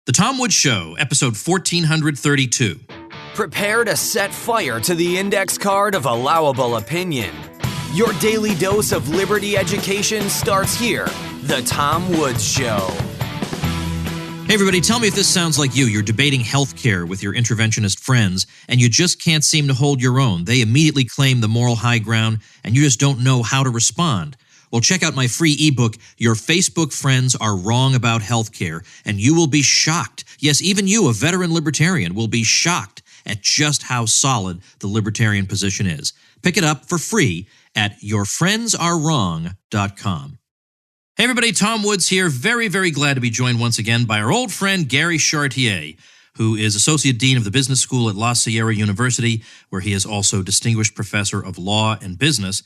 The Tom Woods Show, episode 1432. Prepare to set fire to the index card of allowable opinion. Your daily dose of liberty education starts here. The Tom Woods Show. Hey everybody, tell me if this sounds like you. You're debating healthcare with your interventionist friends, and you just can't seem to hold your own. They immediately claim the moral high ground, and you just don't know how to respond. Well, check out my free ebook, Your Facebook Friends Are Wrong About Healthcare, and you will be shocked. Yes, even you, a veteran libertarian, will be shocked at just how solid the libertarian position is. Pick it up for free at yourfriendsarewrong.com. Hey everybody, Tom Woods here. Very, very glad to be joined once again by our old friend Gary Chartier, who is Associate Dean of the Business School at La Sierra University, where he is also Distinguished Professor of Law and Business.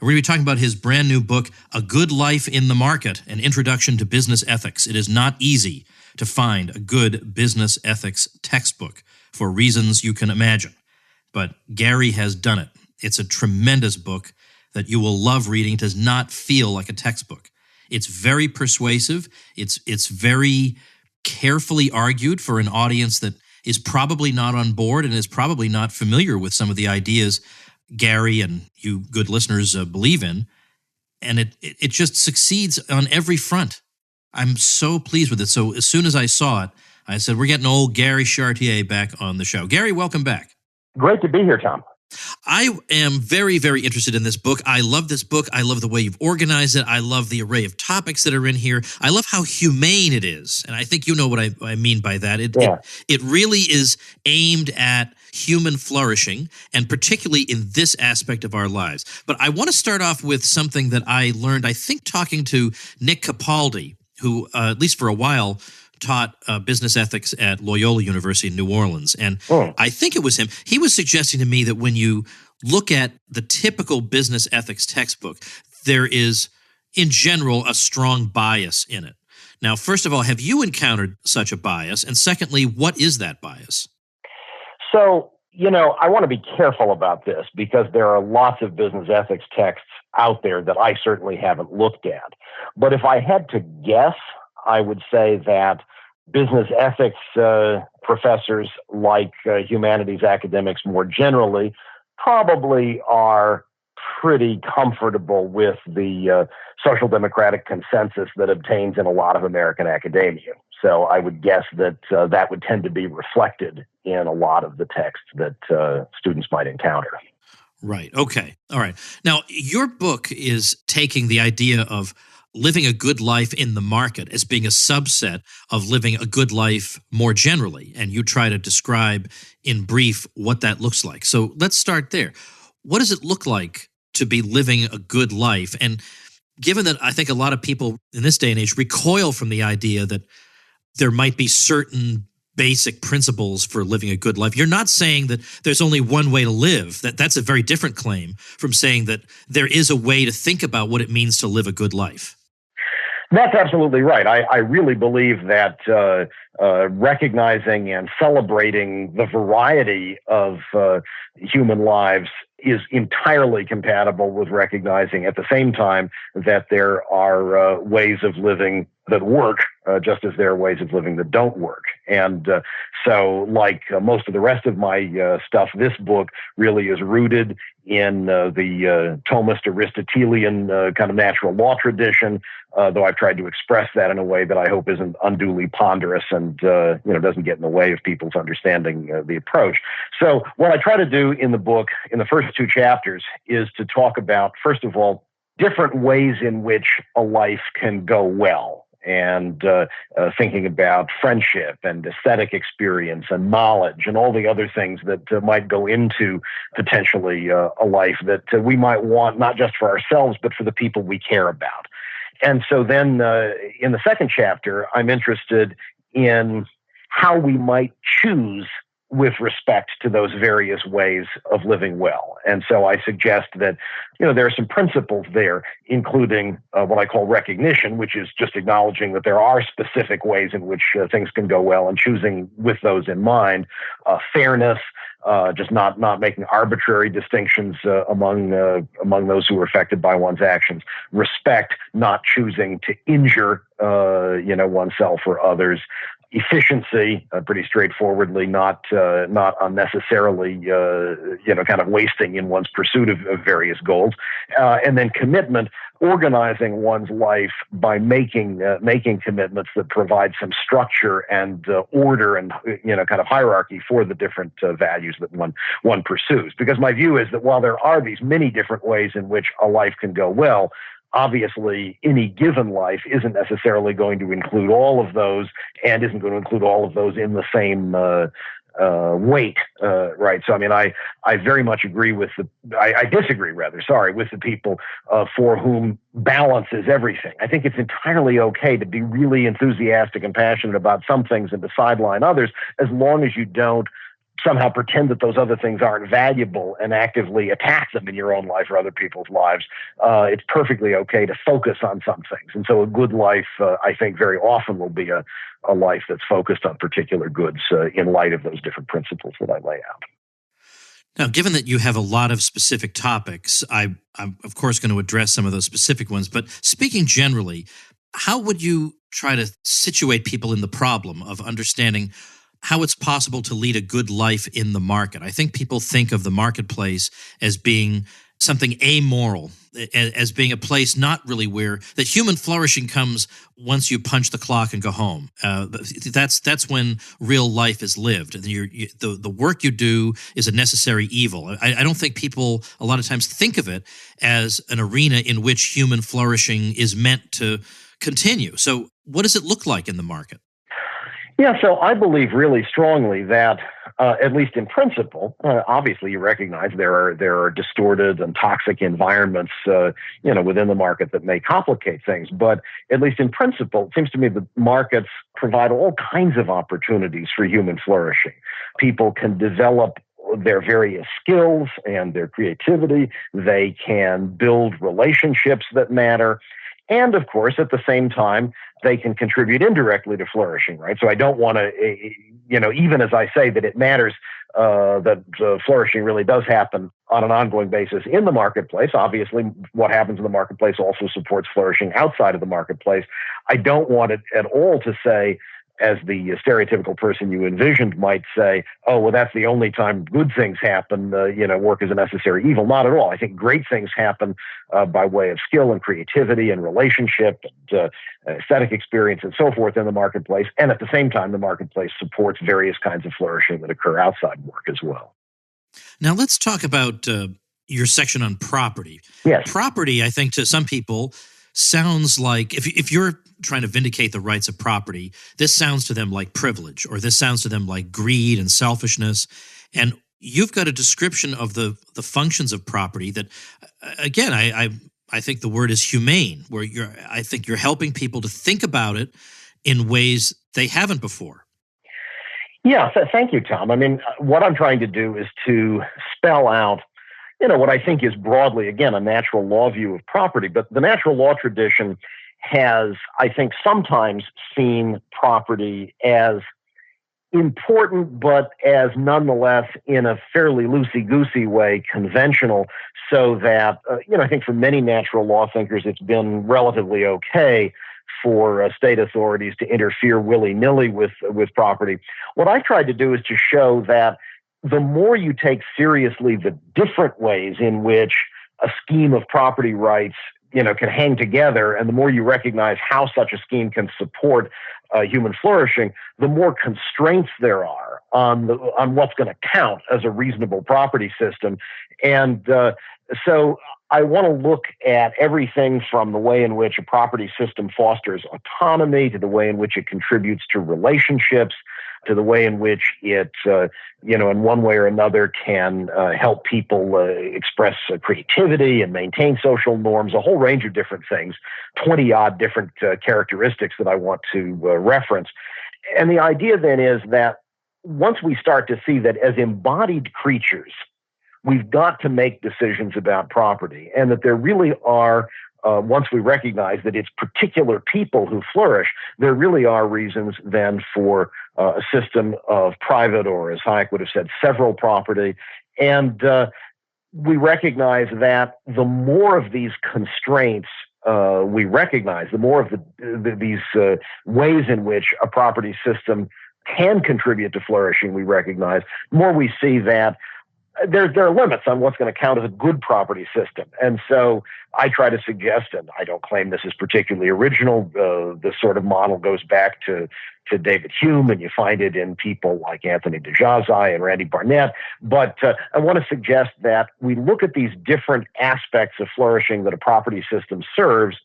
We're going to be talking about his brand new book, A Good Life in the Market, An Introduction to Business Ethics. It is not easy to find a good business ethics textbook for reasons you can imagine, but Gary has done it. It's a tremendous book that you will love reading. It does not feel like a textbook. It's very persuasive. It's very carefully argued for an audience that is probably not on board and is probably not familiar with some of the ideas Gary and you good listeners believe in, and it just succeeds on every front. I'm so pleased with it. So as soon as I saw it, I said, we're getting old Gary Chartier back on the show. Gary, welcome back. Great to be here, Tom. I am very, very interested in this book. I love this book. I love the way you've organized it. I love the array of topics that are in here. I love how humane it is. And I think you know what I mean by that. It really is aimed at human flourishing, and particularly in this aspect of our lives. But I want to start off with something that I learned, I think, talking to Nick Capaldi, who, at least for a while, taught business ethics at Loyola University in New Orleans. And I think it was him. He was suggesting to me that when you look at the typical business ethics textbook, there is, in general, a strong bias in it. Now, first of all, have you encountered such a bias? And secondly, what is that bias? So, I want to be careful about this because there are lots of business ethics texts out there that I certainly haven't looked at. But if I had to guess, I would say that business ethics professors, like humanities academics more generally, probably are pretty comfortable with the social democratic consensus that obtains in a lot of American academia. So I would guess that that would tend to be reflected in a lot of the texts that students might encounter. Right. Okay. All right. Now, your book is taking the idea of living a good life in the market as being a subset of living a good life more generally. And you try to describe in brief what that looks like. So let's start there. What does it look like to be living a good life? And given that I think a lot of people in this day and age recoil from the idea that there might be certain basic principles for living a good life. You're not saying that there's only one way to live. That's a very different claim from saying that there is a way to think about what it means to live a good life. That's absolutely right. I really believe that recognizing and celebrating the variety of human lives is entirely compatible with recognizing at the same time that there are ways of living that work, just as there are ways of living that don't work. And so like most of the rest of my stuff, this book really is rooted in the Thomist Aristotelian kind of natural law tradition, though I've tried to express that in a way that I hope isn't unduly ponderous and doesn't get in the way of people's understanding the approach. So what I try to do in the book, in the first two chapters, is to talk about, first of all, different ways in which a life can go well, and thinking about friendship and aesthetic experience and knowledge and all the other things that might go into potentially a life that we might want, not just for ourselves, but for the people we care about. And so then in the second chapter, I'm interested in how we might choose with respect to those various ways of living well. And so I suggest that, there are some principles there, including what I call recognition, which is just acknowledging that there are specific ways in which things can go well and choosing with those in mind. Fairness, just not making arbitrary distinctions among those who are affected by one's actions. Respect, not choosing to injure, oneself or others. efficiency, pretty straightforwardly, not unnecessarily, kind of wasting in one's pursuit of various goals, and then commitment, organizing one's life by making commitments that provide some structure and order and kind of hierarchy for the different values that one pursues. Because my view is that while there are these many different ways in which a life can go well, obviously, any given life isn't necessarily going to include all of those, and isn't going to include all of those in the same weight, right? So, I mean, I very much agree with I disagree, with the people for whom balance is everything. I think it's entirely okay to be really enthusiastic and passionate about some things and to sideline others, as long as you don't somehow pretend that those other things aren't valuable and actively attack them in your own life or other people's lives. It's perfectly okay to focus on some things. And so a good life, I think, very often will be a life that's focused on particular goods in light of those different principles that I lay out. Now, given that you have a lot of specific topics, I'm of course going to address some of those specific ones, but speaking generally, how would you try to situate people in the problem of understanding how it's possible to lead a good life in the market? I think people think of the marketplace as being something amoral, as being a place not really where that human flourishing comes once you punch the clock and go home. That's when real life is lived. The work you do is a necessary evil. I don't think people a lot of times think of it as an arena in which human flourishing is meant to continue. So what does it look like in the market? Yeah, so I believe really strongly that, at least in principle, obviously you recognize there are distorted and toxic environments, within the market that may complicate things. But at least in principle, it seems to me that markets provide all kinds of opportunities for human flourishing. People can develop their various skills and their creativity. They can build relationships that matter. And of course, at the same time, they can contribute indirectly to flourishing, right? So I don't want to, even as I say that it matters that flourishing really does happen on an ongoing basis in the marketplace. Obviously, what happens in the marketplace also supports flourishing outside of the marketplace. I don't want it at all to say, as the stereotypical person you envisioned might say, oh, well, that's the only time good things happen, work is a necessary evil. Not at all. I think great things happen by way of skill and creativity and relationship and aesthetic experience and so forth in the marketplace. And at the same time, the marketplace supports various kinds of flourishing that occur outside work as well. Now, let's talk about your section on property. Yes. Property, I think, to some people sounds like, if you're trying to vindicate the rights of property, this sounds to them like privilege, or this sounds to them like greed and selfishness. And you've got a description of the functions of property that, again, I think the word is humane, where I think you're helping people to think about it in ways they haven't before. Yeah, thank you, Tom. I mean, what I'm trying to do is to spell out what I think is broadly, again, a natural law view of property. But the natural law tradition has, I think, sometimes seen property as important, but as nonetheless, in a fairly loosey-goosey way, conventional, so that, I think for many natural law thinkers, it's been relatively okay for state authorities to interfere willy-nilly with property. What I've tried to do is to show that the more you take seriously the different ways in which a scheme of property rights, can hang together, and the more you recognize how such a scheme can support human flourishing, the more constraints there are on what's going to count as a reasonable property system. And so I want to look at everything from the way in which a property system fosters autonomy, to the way in which it contributes to relationships, to the way in which it, in one way or another can help people express creativity and maintain social norms, a whole range of different things, 20-odd different characteristics that I want to reference. And the idea then is that once we start to see that as embodied creatures, we've got to make decisions about property, and that there really are, once we recognize that it's particular people who flourish, there really are reasons then for a system of private, or as Hayek would have said, several property. And we recognize that the more of these constraints we recognize, the more of these ways in which a property system can contribute to flourishing we recognize, the more we see that there are limits on what's going to count as a good property system. And so I try to suggest, and I don't claim this is particularly original, this sort of model goes back to David Hume, and you find it in people like Anthony DeJazai and Randy Barnett. But I want to suggest that we look at these different aspects of flourishing that a property system serves,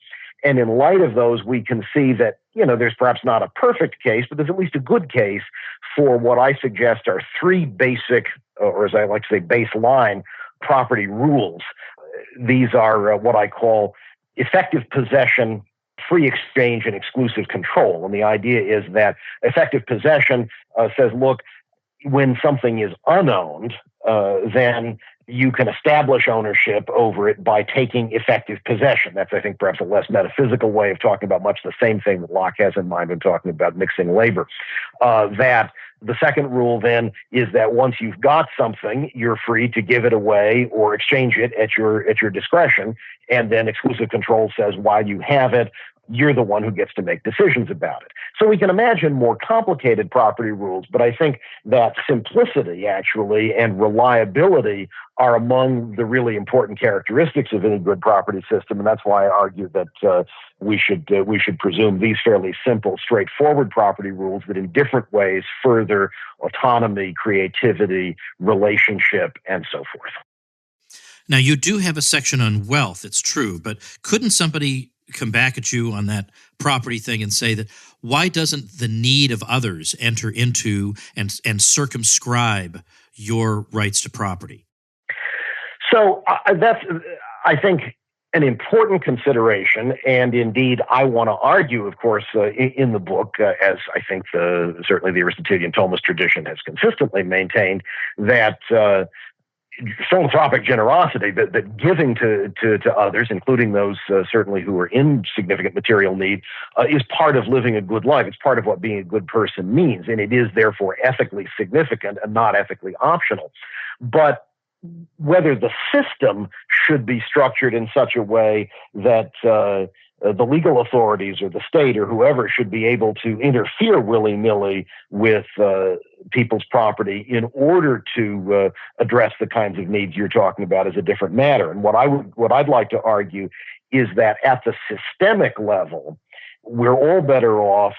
and in light of those, we can see that, there's perhaps not a perfect case, but there's at least a good case for what I suggest are three basic, or as I like to say, baseline property rules. These are what I call effective possession, free exchange, and exclusive control. And the idea is that effective possession says, look, when something is unowned, then you can establish ownership over it by taking effective possession. That's, I think, perhaps a less metaphysical way of talking about much the same thing that Locke has in mind when talking about mixing labor. That the second rule then is that once you've got something, you're free to give it away or exchange it at your discretion. And then exclusive control says while you have it, you're the one who gets to make decisions about it. So we can imagine more complicated property rules, but I think that simplicity actually and reliability are among the really important characteristics of any good property system, and that's why I argue that we should presume these fairly simple, straightforward property rules that in different ways further autonomy, creativity, relationship, and so forth. Now, you do have a section on wealth, it's true, but couldn't somebody come back at you on that property thing and say that why doesn't the need of others enter into and circumscribe your rights to property? So that's, I think, an important consideration, and indeed I want to argue, of course, in the book, as I think certainly the Aristotelian Thomist tradition has consistently maintained, that philanthropic generosity, that giving to others, including those certainly who are in significant material need, is part of living a good life. It's part of what being a good person means, and it is therefore ethically significant and not ethically optional. But whether the system should be structured in such a way that the legal authorities or the state or whoever should be able to interfere willy-nilly with people's property in order to address the kinds of needs you're talking about is a different matter. And what I'd like to argue is that at the systemic level, we're all better off.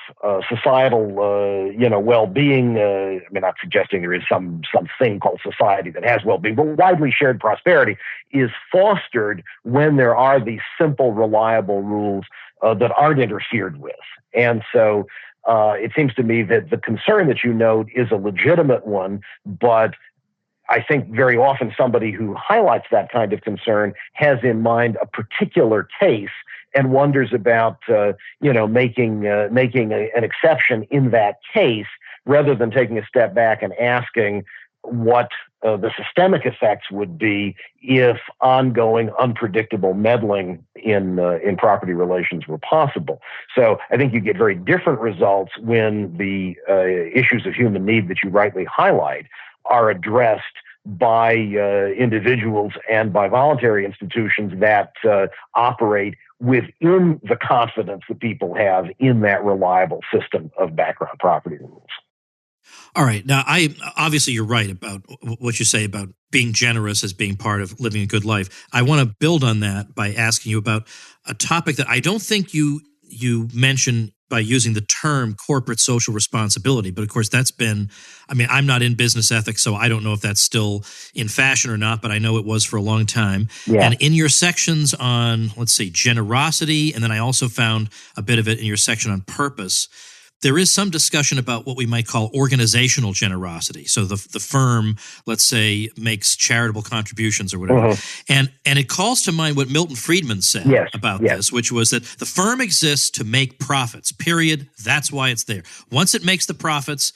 Societal, well-being. Not suggesting there is some thing called society that has well-being, but widely shared prosperity is fostered when there are these simple, reliable rules that aren't interfered with. And so, it seems to me that the concern that you note is a legitimate one, but I think very often somebody who highlights that kind of concern has in mind a particular case and wonders about, making an exception in that case, rather than taking a step back and asking what the systemic effects would be if ongoing, unpredictable meddling in property relations were possible. So I think you get very different results when the issues of human need that you rightly highlight are addressed by individuals and by voluntary institutions that operate within the confidence that people have in that reliable system of background property rules. All right. Now, obviously you're right about what you say about being generous as being part of living a good life. I want to build on that by asking you about a topic that I don't think you mention by using the term corporate social responsibility. But of course, that's been, I'm not in business ethics, so I don't know if that's still in fashion or not, but I know it was for a long time. Yeah. And in your sections on, let's see, generosity, and then I also found a bit of it in your section on purpose, there is some discussion about what we might call organizational generosity. So the firm, let's say, makes charitable contributions or whatever. Mm-hmm. And it calls to mind what Milton Friedman said about this, which was that the firm exists to make profits, period. That's why it's there. Once it makes the profits,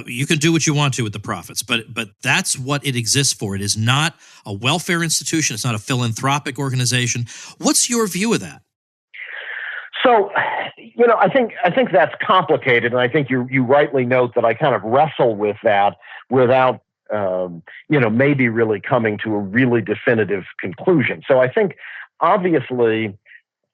you can do what you want to with the profits, but that's what it exists for. It is not a welfare institution. It's not a philanthropic organization. What's your view of that? So, I think that's complicated, and I think you rightly note that I kind of wrestle with that without, maybe really coming to a really definitive conclusion. So I think, obviously,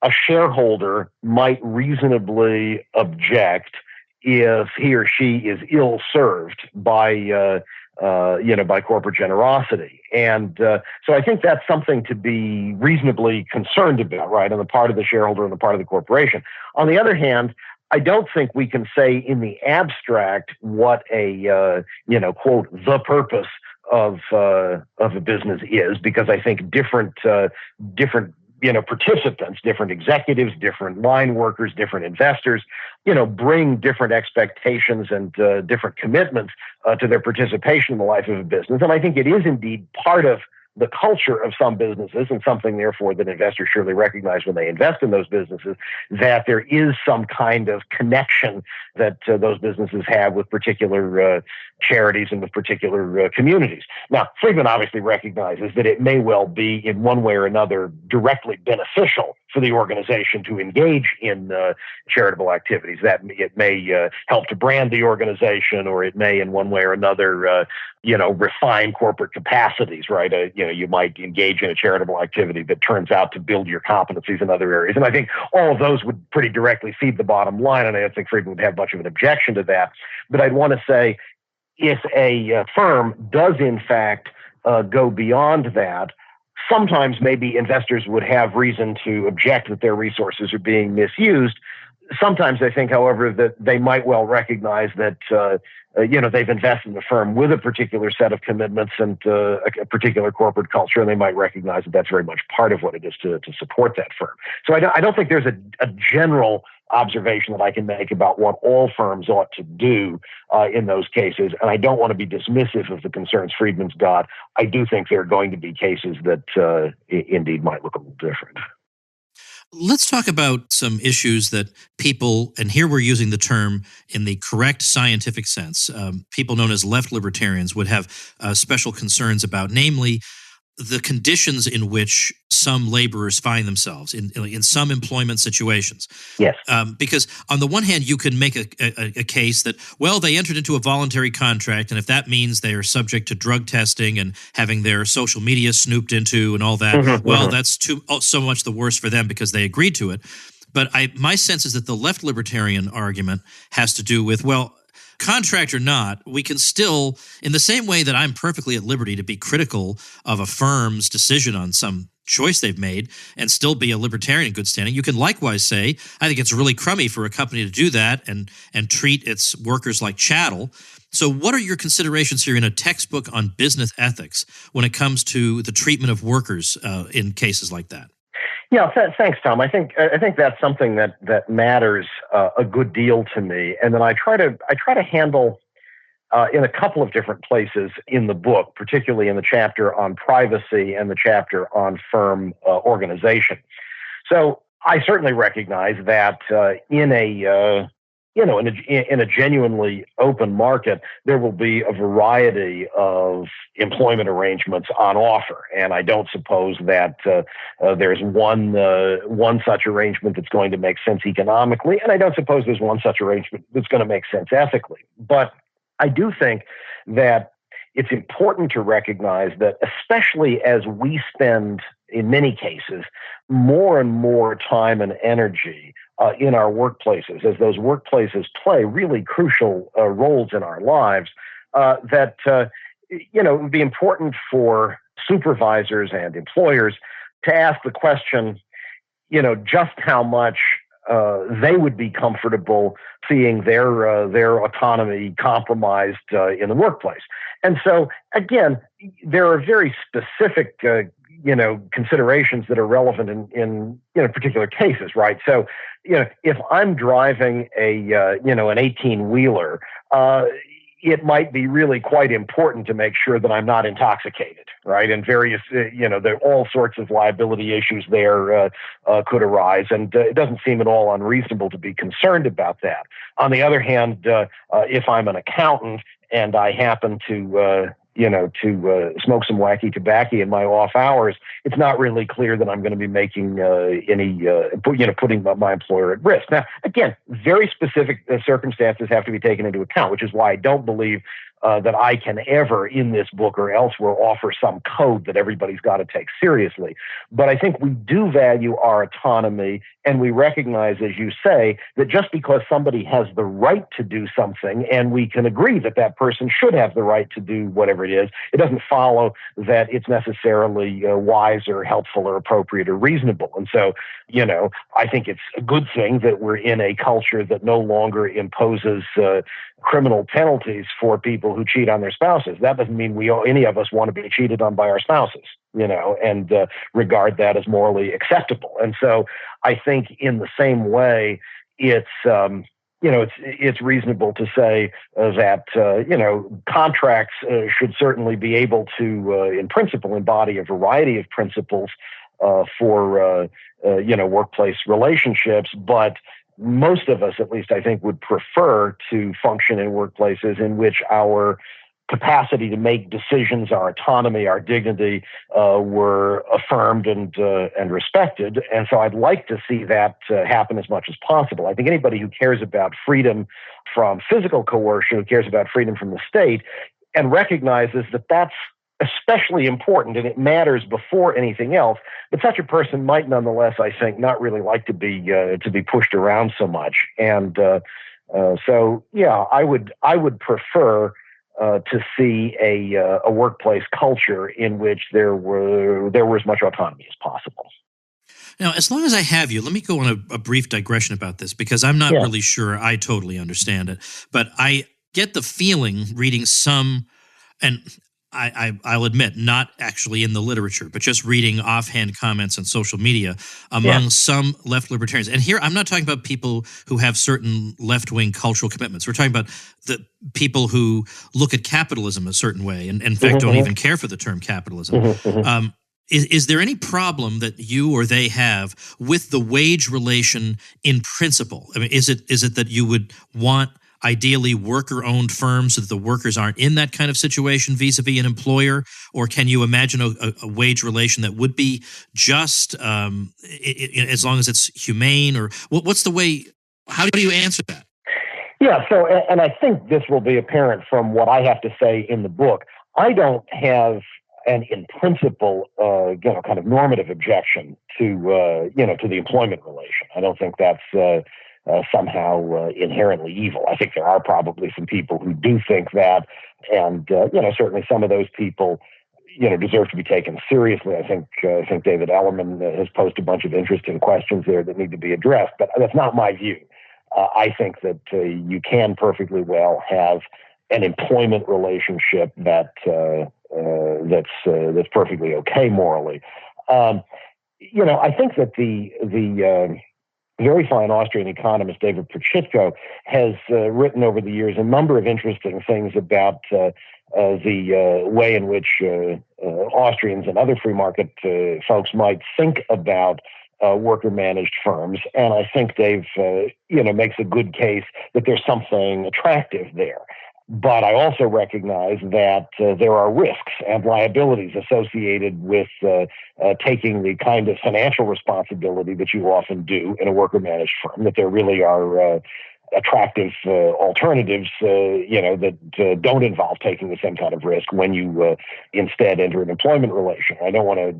a shareholder might reasonably object if he or she is ill-served by by corporate generosity. And so I think that's something to be reasonably concerned about, right, on the part of the shareholder and the part of the corporation. On the other hand, I don't think we can say in the abstract what a, quote, the purpose of a business is, because I think different participants, different executives, different line workers, different investors, bring different expectations and different commitments to their participation in the life of a business. And I think it is indeed part of the culture of some businesses, and something, therefore, that investors surely recognize when they invest in those businesses, that there is some kind of connection that those businesses have with particular charities and with particular communities. Now, Friedman obviously recognizes that it may well be, in one way or another, directly beneficial for the organization to engage in charitable activities. That it may help to brand the organization, or it may, in one way or another, refine corporate capacities, right? You might engage in a charitable activity that turns out to build your competencies in other areas. And I think all of those would pretty directly feed the bottom line, and I don't think Friedman would have much of an objection to that. But I'd want to say, if a firm does, in fact, go beyond that, sometimes maybe investors would have reason to object that their resources are being misused. Sometimes I think, however, that they might well recognize that they've invested in the firm with a particular set of commitments and a particular corporate culture, and they might recognize that that's very much part of what it is to support that firm. So I don't think there's a general observation that I can make about what all firms ought to do in those cases, and I don't want to be dismissive of the concerns Friedman's got. I do think there are going to be cases that indeed might look a little different. Let's talk about some issues that people, and here we're using the term in the correct scientific sense, people known as left libertarians would have special concerns about, namely the conditions in which some laborers find themselves in some employment situations. Yes. Because on the one hand, you can make a case that, well, they entered into a voluntary contract, and if that means they are subject to drug testing and having their social media snooped into and all that, that's so much the worse for them because they agreed to it. But my sense is that the left libertarian argument has to do with, well, contract or not, we can still, in the same way that I'm perfectly at liberty to be critical of a firm's decision on some choice they've made and still be a libertarian in good standing, you can likewise say, I think it's really crummy for a company to do that and treat its workers like chattel. So what are your considerations here in a textbook on business ethics when it comes to the treatment of workers in cases like that? Yeah, thanks, Tom. I think that's something that matters a good deal to me, and then I try to handle in a couple of different places in the book, particularly in the chapter on privacy and the chapter on firm organization. So I certainly recognize that in a genuinely open market, there will be a variety of employment arrangements on offer, and I don't suppose that there's one such arrangement that's going to make sense economically, and I don't suppose there's one such arrangement that's going to make sense ethically. But I do think that it's important to recognize that, especially as we spend, in many cases, more and more time and energy in our workplaces, as those workplaces play really crucial roles in our lives, that it would be important for supervisors and employers to ask the question, just how much they would be comfortable seeing their autonomy compromised in the workplace. And so, again, there are very specific considerations that are relevant in particular cases, right? So, if I'm driving an 18-wheeler, it might be really quite important to make sure that I'm not intoxicated, right? And various, there are all sorts of liability issues there could arise, and it doesn't seem at all unreasonable to be concerned about that. On the other hand, if I'm an accountant and I happen to smoke some wacky tobacco in my off hours, it's not really clear that I'm going to be making putting my employer at risk. Now, again, very specific circumstances have to be taken into account, which is why I don't believe that I can ever in this book or elsewhere offer some code that everybody's got to take seriously. But I think we do value our autonomy, and we recognize, as you say, that just because somebody has the right to do something, and we can agree that that person should have the right to do whatever it is, it doesn't follow that it's necessarily wise or helpful or appropriate or reasonable. And so, I think it's a good thing that we're in a culture that no longer imposes criminal penalties for people who cheat on their spouses. That doesn't mean any of us want to be cheated on by our spouses, and regard that as morally acceptable. And so I think in the same way, it's reasonable to say that contracts should certainly be able to, in principle, embody a variety of principles for workplace relationships, but most of us, at least I think, would prefer to function in workplaces in which our capacity to make decisions, our autonomy, our dignity were affirmed and respected. And so I'd like to see that happen as much as possible. I think anybody who cares about freedom from physical coercion, who cares about freedom from the state, and recognizes that that's especially important and it matters before anything else, but such a person might nonetheless, I think, not really like to be pushed around so much. And so, I would prefer to see a workplace culture in which there were as much autonomy as possible. Now, as long as I have you, let me go on a brief digression about this, because I'm not really sure I totally understand it. But I get the feeling reading some, and I'll admit, not actually in the literature, but just reading offhand comments on social media among some left libertarians. And here, I'm not talking about people who have certain left-wing cultural commitments. We're talking about the people who look at capitalism a certain way and in fact, don't even care for the term capitalism. Is there any problem that you or they have with the wage relation in principle? I mean, is it that you would want ideally worker-owned firms so that the workers aren't in that kind of situation vis-a-vis an employer? Or can you imagine a wage relation that would be just as long as it's humane? Or what's the way, how do you answer that? Yeah, so, and I think this will be apparent from what I have to say in the book. I don't have an, in principle, kind of normative objection to the employment relation. I don't think that's somehow inherently evil. I think there are probably some people who do think that, and certainly some of those people deserve to be taken seriously. I think David Ellerman has posed a bunch of interesting questions there that need to be addressed, but that's not my view. I think that you can perfectly well have an employment relationship that's perfectly okay morally. I think that the very fine Austrian economist David Prochitko has written over the years a number of interesting things about the way in which Austrians and other free market folks might think about worker-managed firms, and I think Dave, makes a good case that there's something attractive there. But I also recognize that there are risks and liabilities associated with taking the kind of financial responsibility that you often do in a worker-managed firm, that there really are attractive alternatives, that don't involve taking the same kind of risk when you instead enter an employment relation. I don't want to,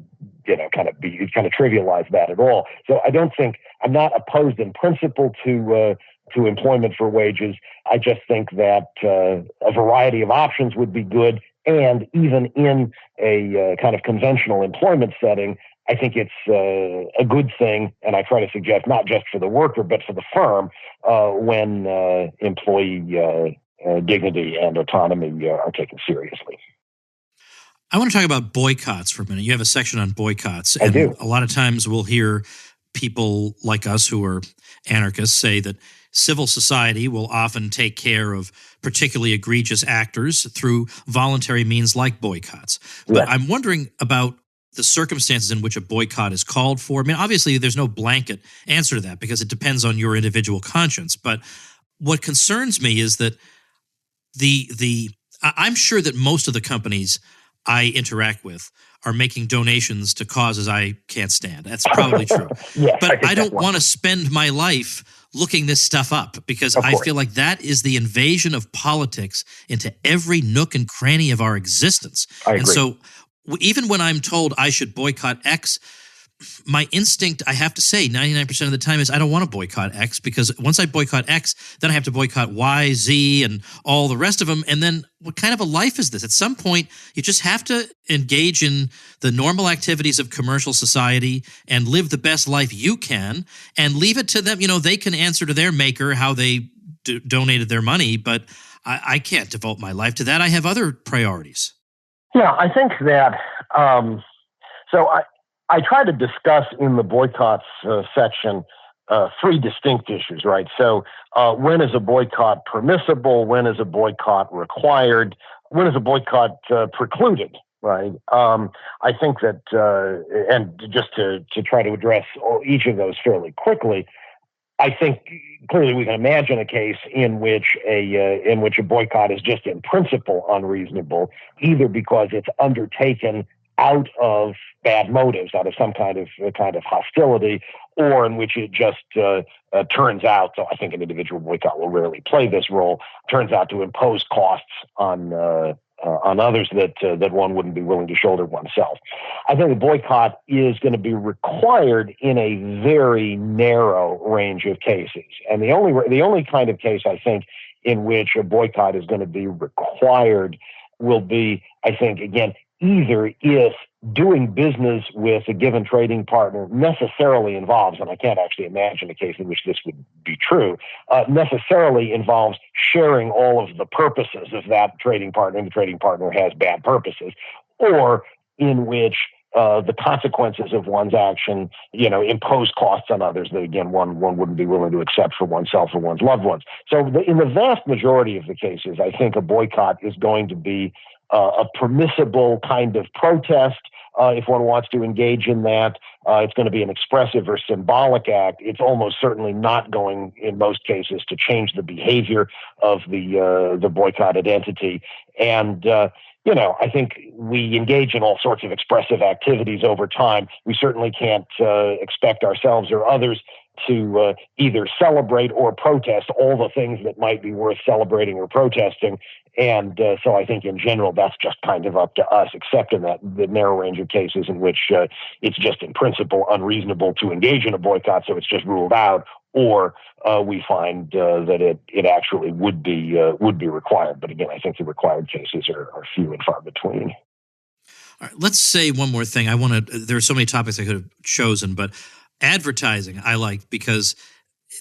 kind of trivialize that at all. So I'm not opposed in principle to employment for wages. I just think that a variety of options would be good. And even in a kind of conventional employment setting, I think it's a good thing, and I try to suggest not just for the worker, but for the firm, when employee dignity and autonomy are taken seriously. I want to talk about boycotts for a minute. You have a section on boycotts. I do. A lot of times we'll hear people like us who are anarchists say that civil society will often take care of particularly egregious actors through voluntary means like boycotts. But I'm wondering about the circumstances in which a boycott is called for. I mean, obviously, there's no blanket answer to that because it depends on your individual conscience. But what concerns me is that I'm sure that most of the companies I interact with are making donations to causes I can't stand. That's probably true. Yes, but I don't right. want to spend my life looking this stuff up because I feel like that is the invasion of politics into every nook and cranny of our existence. I agree. And so even when I'm told I should boycott X, my instinct, I have to say, 99% of the time is I don't want to boycott X, because once I boycott X, then I have to boycott Y, Z, and all the rest of them. And then what kind of a life is this? At some point, you just have to engage in the normal activities of commercial society and live the best life you can and leave it to them. They can answer to their maker how they donated their money, but I can't devote my life to that. I have other priorities. Yeah, I think that, I try to discuss in the boycotts section three distinct issues, right? So when is a boycott permissible? When is a boycott required? When is a boycott precluded, right? I think that, and just to try to address each of those fairly quickly, I think clearly we can imagine a case in which a boycott is just in principle unreasonable, either because it's undertaken out of bad motives, out of some kind of hostility, or in which it just turns out, so I think an individual boycott will rarely play this role, turns out to impose costs on others that one wouldn't be willing to shoulder oneself. I think a boycott is going to be required in a very narrow range of cases, and the only kind of case I think in which a boycott is going to be required will be, I think, again, either if doing business with a given trading partner necessarily involves, and I can't actually imagine a case in which this would be true, necessarily involves sharing all of the purposes of that trading partner, and the trading partner has bad purposes, or in which the consequences of one's action, impose costs on others that, again, one wouldn't be willing to accept for oneself or one's loved ones. So in the vast majority of the cases, I think a boycott is going to be a permissible kind of protest. If one wants to engage in that, it's going to be an expressive or symbolic act. It's almost certainly not going, in most cases, to change the behavior of the boycotted entity. And I think we engage in all sorts of expressive activities over time. We certainly can't expect ourselves or others to either celebrate or protest all the things that might be worth celebrating or protesting. And so I think in general, that's just kind of up to us, except in the narrow range of cases in which it's just in principle unreasonable to engage in a boycott, so it's just ruled out, or we find that it actually would be required. But again, I think the required cases are few and far between. All right, let's say one more thing. There are so many topics I could have chosen, but advertising I like, because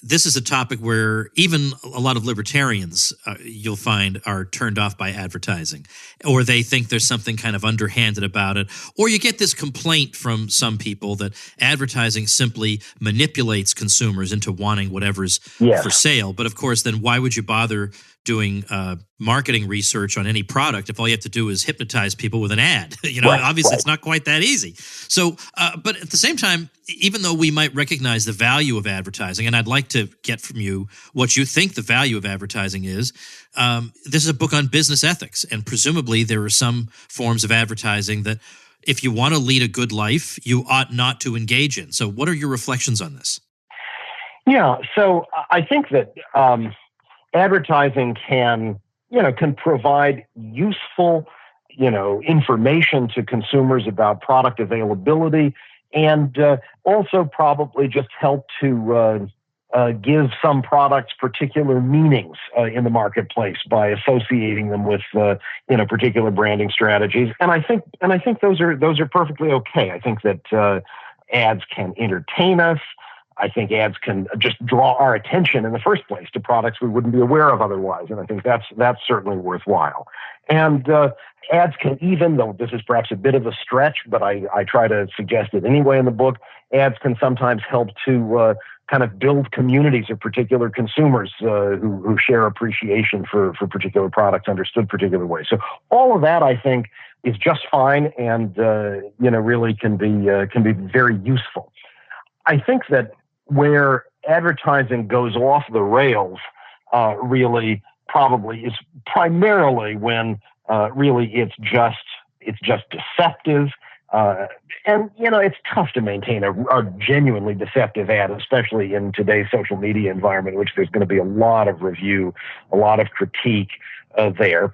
this is a topic where even a lot of libertarians, you'll find, are turned off by advertising, or they think there's something kind of underhanded about it, or you get this complaint from some people that advertising simply manipulates consumers into wanting whatever's for sale. But of course, then why would you bother doing marketing research on any product if all you have to do is hypnotize people with an ad? Obviously it's not quite that easy. So, but at the same time, even though we might recognize the value of advertising, and I'd like to get from you what you think the value of advertising is, this is a book on business ethics, and presumably there are some forms of advertising that if you want to lead a good life, you ought not to engage in. So what are your reflections on this? Yeah, so I think that advertising can provide useful, information to consumers about product availability, and also probably just help to give some products particular meanings in the marketplace by associating them with particular branding strategies. And I think those are perfectly okay. I think that ads can entertain us. I think ads can just draw our attention in the first place to products we wouldn't be aware of otherwise, and I think that's certainly worthwhile. And ads can, even though this is perhaps a bit of a stretch, but I try to suggest it anyway in the book, ads can sometimes help to kind of build communities of particular consumers who share appreciation for particular products understood particular ways. So all of that, I think, is just fine, and really can be very useful. I think that where advertising goes off the rails really probably is primarily when really it's just it's just deceptive. And, it's tough to maintain a genuinely deceptive ad, especially in today's social media environment, in which there's going to be a lot of review, a lot of critique there.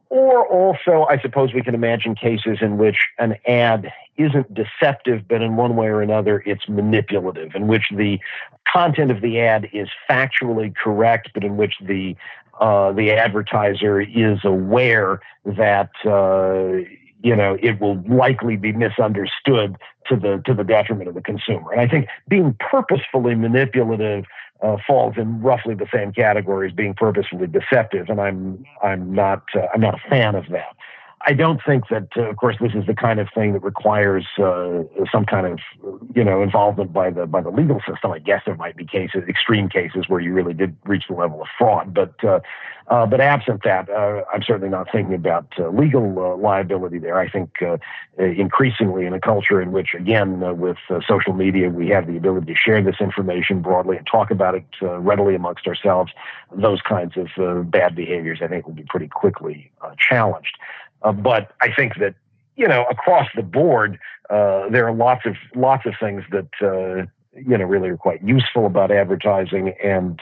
Or also, I suppose we can imagine cases in which an ad isn't deceptive, but in one way or another, it's manipulative, in which the content of the ad is factually correct, but in which the advertiser is aware that it will likely be misunderstood to the detriment of the consumer. And I think being purposefully manipulative falls in roughly the same category as being purposefully deceptive, and I'm not a fan of that. I don't think that, of course, this is the kind of thing that requires some kind of, involvement by the legal system. I guess there might be extreme cases where you really did reach the level of fraud, but absent that, I'm certainly not thinking about legal liability there. I think increasingly in a culture in which, again, with social media, we have the ability to share this information broadly and talk about it readily amongst ourselves, those kinds of bad behaviors, I think, will be pretty quickly challenged. But I think that, across the board, there are lots of things that, really are quite useful about advertising. And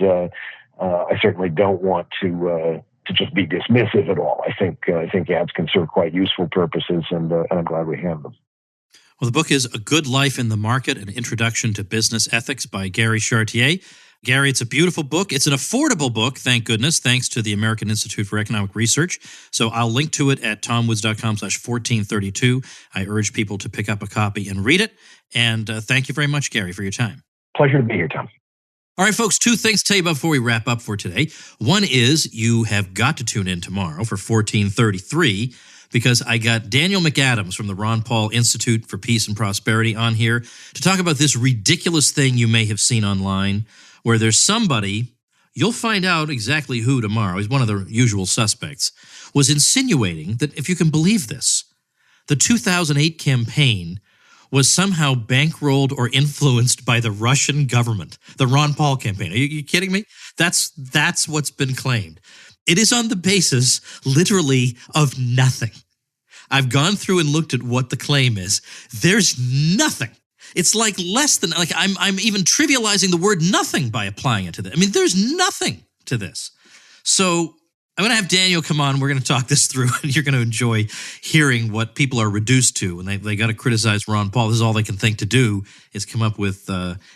I certainly don't want to just be dismissive at all. I think ads can serve quite useful purposes, and I'm glad we have them. Well, the book is A Good Life in the Market, An Introduction to Business Ethics by Gary Chartier. Gary, it's a beautiful book. It's an affordable book, thank goodness, thanks to the American Institute for Economic Research. So I'll link to it at tomwoods.com/1432. I urge people to pick up a copy and read it. And thank you very much, Gary, for your time. Pleasure to be here, Tom. All right, folks, two things to tell you about before we wrap up for today. One is you have got to tune in tomorrow for 1433, because I got Daniel McAdams from the Ron Paul Institute for Peace and Prosperity on here to talk about this ridiculous thing you may have seen online, where there's somebody, you'll find out exactly who tomorrow, he's one of the usual suspects, was insinuating that, if you can believe this, the 2008 campaign was somehow bankrolled or influenced by the Russian government, the Ron Paul campaign. Are you kidding me? That's what's been claimed. It is on the basis, literally, of nothing. I've gone through and looked at what the claim is. There's nothing. It's like less than, I'm even trivializing the word nothing by applying it to this. I mean, there's nothing to this. So I'm going to have Daniel come on. We're going to talk this through, and you're going to enjoy hearing what people are reduced to when they got to criticize Ron Paul. This is all they can think to do is come up with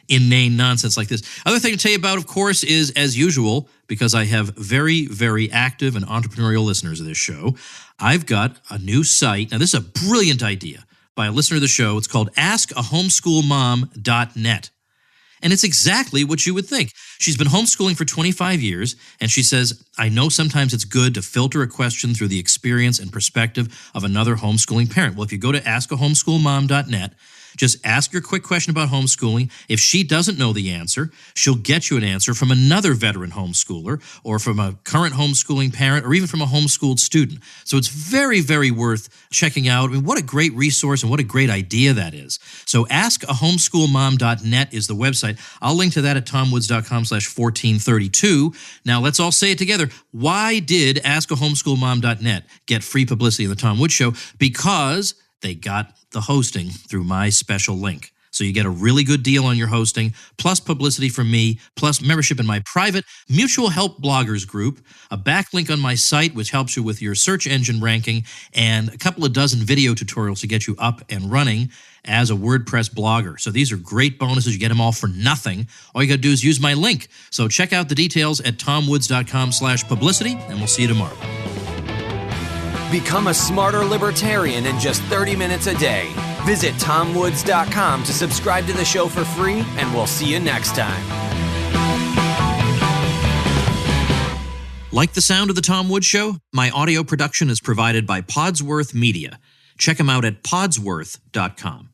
inane nonsense like this. Other thing to tell you about, of course, is, as usual, because I have very, very active and entrepreneurial listeners of this show, I've got a new site. Now, this is a brilliant idea by a listener of the show. It's called askahomeschoolmom.net. And it's exactly what you would think. She's been homeschooling for 25 years, and she says, I know sometimes it's good to filter a question through the experience and perspective of another homeschooling parent. Well, if you go to askahomeschoolmom.net, just ask your quick question about homeschooling. If she doesn't know the answer, she'll get you an answer from another veteran homeschooler or from a current homeschooling parent or even from a homeschooled student. So it's very, very worth checking out. I mean, what a great resource and what a great idea that is. So askahomeschoolmom.net is the website. I'll link to that at tomwoods.com/1432. Now, let's all say it together. Why did askahomeschoolmom.net get free publicity in the Tom Woods Show? Because they got the hosting through my special link. So you get a really good deal on your hosting, plus publicity from me, plus membership in my private mutual help bloggers group, a backlink on my site, which helps you with your search engine ranking, and a couple of dozen video tutorials to get you up and running as a WordPress blogger. So these are great bonuses. You get them all for nothing. All you got to do is use my link. So check out the details at tomwoods.com/publicity, and we'll see you tomorrow. Become a smarter libertarian in just 30 minutes a day. Visit tomwoods.com to subscribe to the show for free, and we'll see you next time. Like the sound of The Tom Woods Show? My audio production is provided by Podsworth Media. Check them out at podsworth.com.